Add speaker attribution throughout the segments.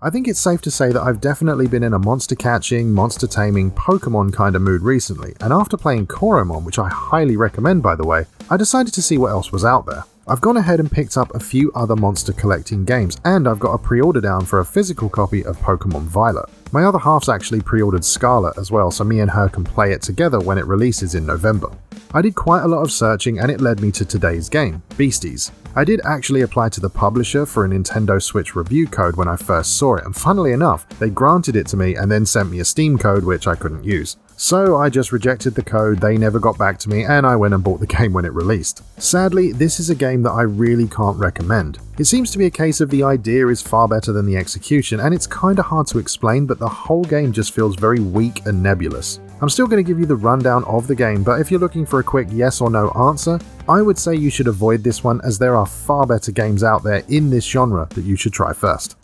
Speaker 1: I think it's safe to say that I've definitely been in a monster catching, monster taming, Pokemon kind of mood recently, and after playing Koromon, which I highly recommend by the way, I decided to see what else was out there. I've gone ahead and picked up a few other monster collecting games, and I've got a pre-order down for a physical copy of Pokemon Violet. My other half's actually pre-ordered Scarlet as well, so me and her can play it together when it releases in November. I did quite a lot of searching and it led me to today's game, Beasties. I did actually apply to the publisher for a Nintendo Switch review code when I first saw it, and funnily enough, they granted it to me and then sent me a Steam code which I couldn't use. So I just rejected the code, they never got back to me, and I went and bought the game when it released. Sadly, this is a game that I really can't recommend. It seems to be a case of the idea is far better than the execution, and it's kinda hard to explain, but the whole game just feels very weak and nebulous. I'm still going to give you the rundown of the game, but if you're looking for a quick yes or no answer, I would say you should avoid this one as there are far better games out there in this genre that you should try first.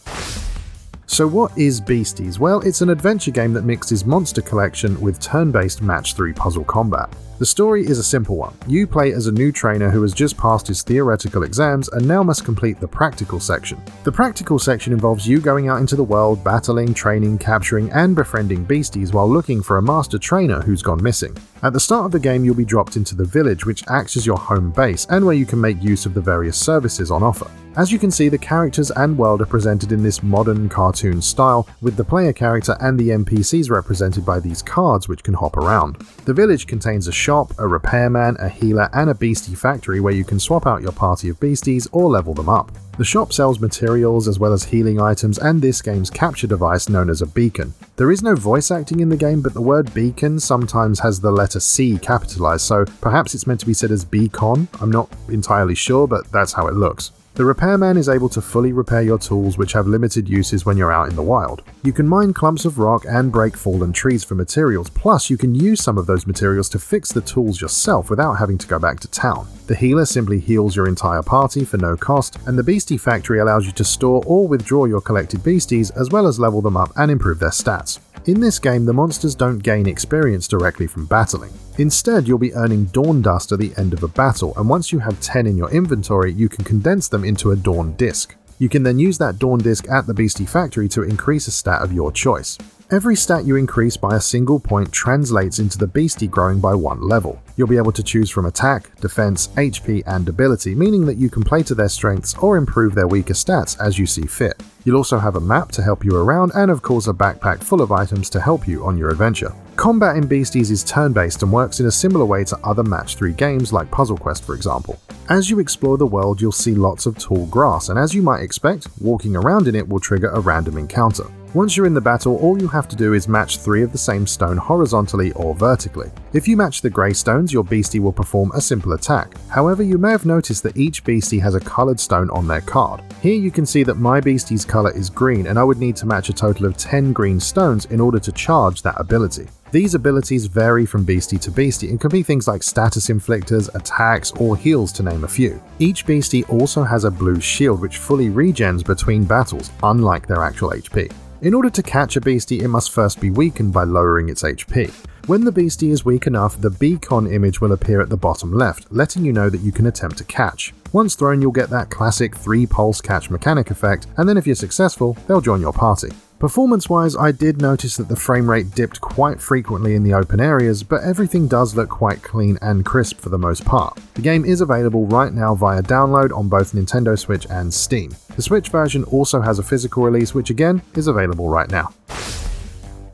Speaker 1: So what is Beasties? Well, it's an adventure game that mixes monster collection with turn-based match 3 puzzle combat. The story is a simple one. You play as a new trainer who has just passed his theoretical exams and now must complete the practical section. The practical section involves you going out into the world, battling, training, capturing, and befriending beasties while looking for a master trainer who's gone missing. At the start of the game, you'll be dropped into the village, which acts as your home base and where you can make use of the various services on offer. As you can see, the characters and world are presented in this modern cartoon style, with the player character and the NPCs represented by these cards which can hop around. The village contains a shop, a repairman, a healer, and a beastie factory where you can swap out your party of beasties or level them up. The shop sells materials as well as healing items and this game's capture device known as a beacon. There is no voice acting in the game, but the word beacon sometimes has the letter C capitalized, so perhaps it's meant to be said as beacon. I'm not entirely sure, but that's how it looks. The repairman is able to fully repair your tools, which have limited uses when you're out in the wild. You can mine clumps of rock and break fallen trees for materials, plus you can use some of those materials to fix the tools yourself without having to go back to town. The healer simply heals your entire party for no cost, and the beastie factory allows you to store or withdraw your collected beasties as well as level them up and improve their stats. In this game, the monsters don't gain experience directly from battling. Instead, you'll be earning Dawn Dust at the end of a battle, and once you have 10 in your inventory, you can condense them into a Dawn Disc. You can then use that Dawn Disc at the Beastie Factory to increase a stat of your choice. Every stat you increase by a single point translates into the beastie growing by 1 level. You'll be able to choose from attack, defense, HP, and ability, meaning that you can play to their strengths or improve their weaker stats as you see fit. You'll also have a map to help you around and of course a backpack full of items to help you on your adventure. Combat in Beasties is turn-based and works in a similar way to other Match 3 games like Puzzle Quest for example. As you explore the world, you'll see lots of tall grass, and as you might expect, walking around in it will trigger a random encounter. Once you're in the battle, all you have to do is match 3 of the same stone horizontally or vertically. If you match the grey stones, your beastie will perform a simple attack. However, you may have noticed that each beastie has a coloured stone on their card. Here you can see that my beastie's colour is green, and I would need to match a total of 10 green stones in order to charge that ability. These abilities vary from beastie to beastie and can be things like status inflictors, attacks, or heals to name a few. Each beastie also has a blue shield which fully regens between battles, unlike their actual HP. In order to catch a beastie, it must first be weakened by lowering its HP. When the beastie is weak enough, the beacon image will appear at the bottom left, letting you know that you can attempt to catch. Once thrown, you'll get that classic 3-pulse catch mechanic effect, and then if you're successful, they'll join your party. Performance-wise, I did notice that the frame rate dipped quite frequently in the open areas, but everything does look quite clean and crisp for the most part. The game is available right now via download on both Nintendo Switch and Steam. The Switch version also has a physical release, which again is available right now.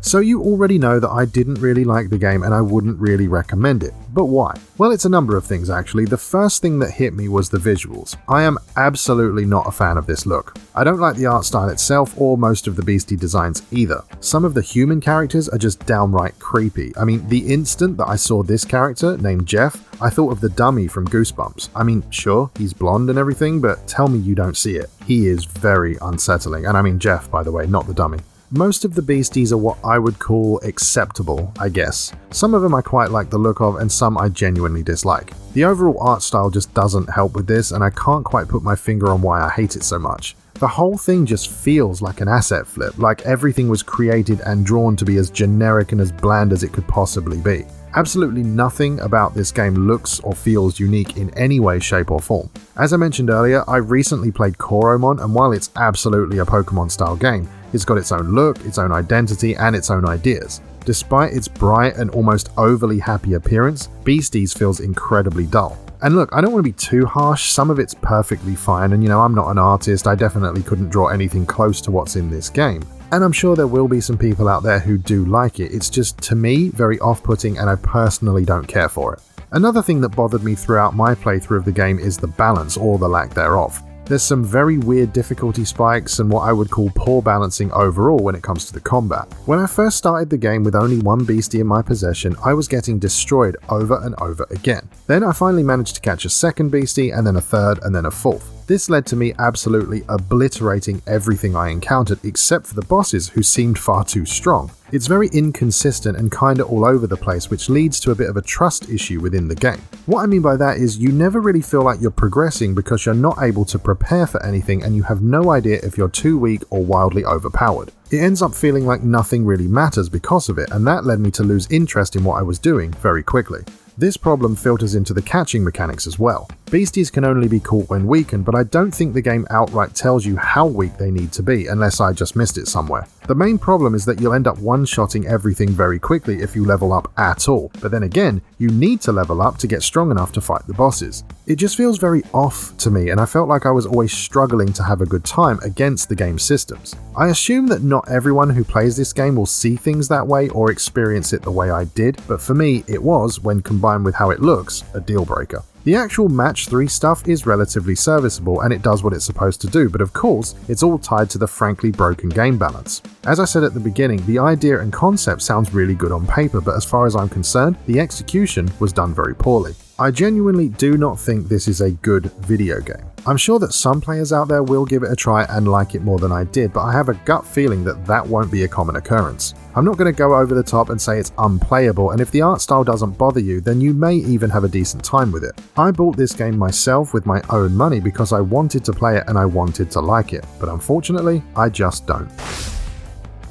Speaker 1: So you already know that I didn't really like the game and I wouldn't really recommend it. But why? Well, it's a number of things actually. The first thing that hit me was the visuals. I am absolutely not a fan of this look. I don't like the art style itself or most of the beastie designs either. Some of the human characters are just downright creepy. I mean, the instant that I saw this character named Jeff, I thought of the dummy from Goosebumps. I mean, sure, he's blonde and everything, but tell me you don't see it. He is very unsettling. And I mean Jeff, by the way, not the dummy. Most of the beasties are what I would call acceptable, I guess. Some of them I quite like the look of and some I genuinely dislike. The overall art style just doesn't help with this and I can't quite put my finger on why I hate it so much. The whole thing just feels like an asset flip, like everything was created and drawn to be as generic and as bland as it could possibly be. Absolutely nothing about this game looks or feels unique in any way, shape or form. As I mentioned earlier, I recently played Koromon, and while it's absolutely a Pokemon style game, It's got its own look, its own identity, and its own ideas. Despite its bright and almost overly happy appearance, Beasties feels incredibly dull. And look, I don't want to be too harsh, some of it's perfectly fine, and I'm not an artist, I definitely couldn't draw anything close to what's in this game. And I'm sure there will be some people out there who do like it, it's just, to me, very off-putting and I personally don't care for it. Another thing that bothered me throughout my playthrough of the game is the balance, or the lack thereof. There's some very weird difficulty spikes and what I would call poor balancing overall when it comes to the combat. When I first started the game with only one beastie in my possession, I was getting destroyed over and over again. Then I finally managed to catch a second beastie, and then a third, and then a fourth. This led to me absolutely obliterating everything I encountered except for the bosses, who seemed far too strong. It's very inconsistent and kinda all over the place, which leads to a bit of a trust issue within the game. What I mean by that is you never really feel like you're progressing because you're not able to prepare for anything and you have no idea if you're too weak or wildly overpowered. It ends up feeling like nothing really matters because of it, and that led me to lose interest in what I was doing very quickly. This problem filters into the catching mechanics as well. Beasties can only be caught when weakened, but I don't think the game outright tells you how weak they need to be unless I just missed it somewhere. The main problem is that you'll end up one-shotting everything very quickly if you level up at all, but then again, you need to level up to get strong enough to fight the bosses. It just feels very off to me, and I felt like I was always struggling to have a good time against the game's systems. I assume that not everyone who plays this game will see things that way or experience it the way I did, but for me it was, when combined with how it looks, a deal breaker. The actual match 3 stuff is relatively serviceable and it does what it's supposed to do, but of course, it's all tied to the frankly broken game balance. As I said at the beginning, the idea and concept sounds really good on paper, but as far as I'm concerned, the execution was done very poorly. I genuinely do not think this is a good video game. I'm sure that some players out there will give it a try and like it more than I did, but I have a gut feeling that that won't be a common occurrence. I'm not going to go over the top and say it's unplayable, and if the art style doesn't bother you, then you may even have a decent time with it. I bought this game myself with my own money because I wanted to play it and I wanted to like it, but unfortunately, I just don't.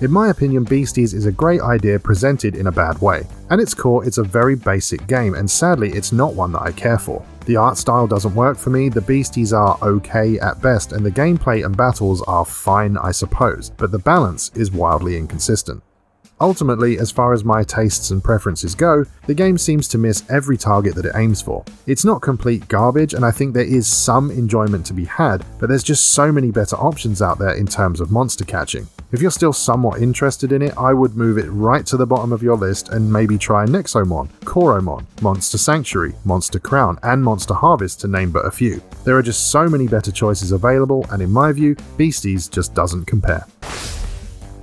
Speaker 1: In my opinion, Beasties is a great idea presented in a bad way. At its core, it's a very basic game, and sadly, it's not one that I care for. The art style doesn't work for me, the beasties are okay at best, and the gameplay and battles are fine, I suppose, but the balance is wildly inconsistent. Ultimately, as far as my tastes and preferences go, the game seems to miss every target that it aims for. It's not complete garbage, and I think there is some enjoyment to be had, but there's just so many better options out there in terms of monster catching. If you're still somewhat interested in it, I would move it right to the bottom of your list and maybe try Nexomon, Koromon, Monster Sanctuary, Monster Crown, and Monster Harvest, to name but a few. There are just so many better choices available, and in my view, Beasties just doesn't compare.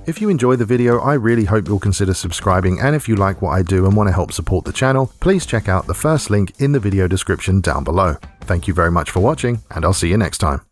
Speaker 1: If you enjoy the video, I really hope you'll consider subscribing, and if you like what I do and want to help support the channel, please check out the first link in the video description down below. Thank you very much for watching, and I'll see you next time.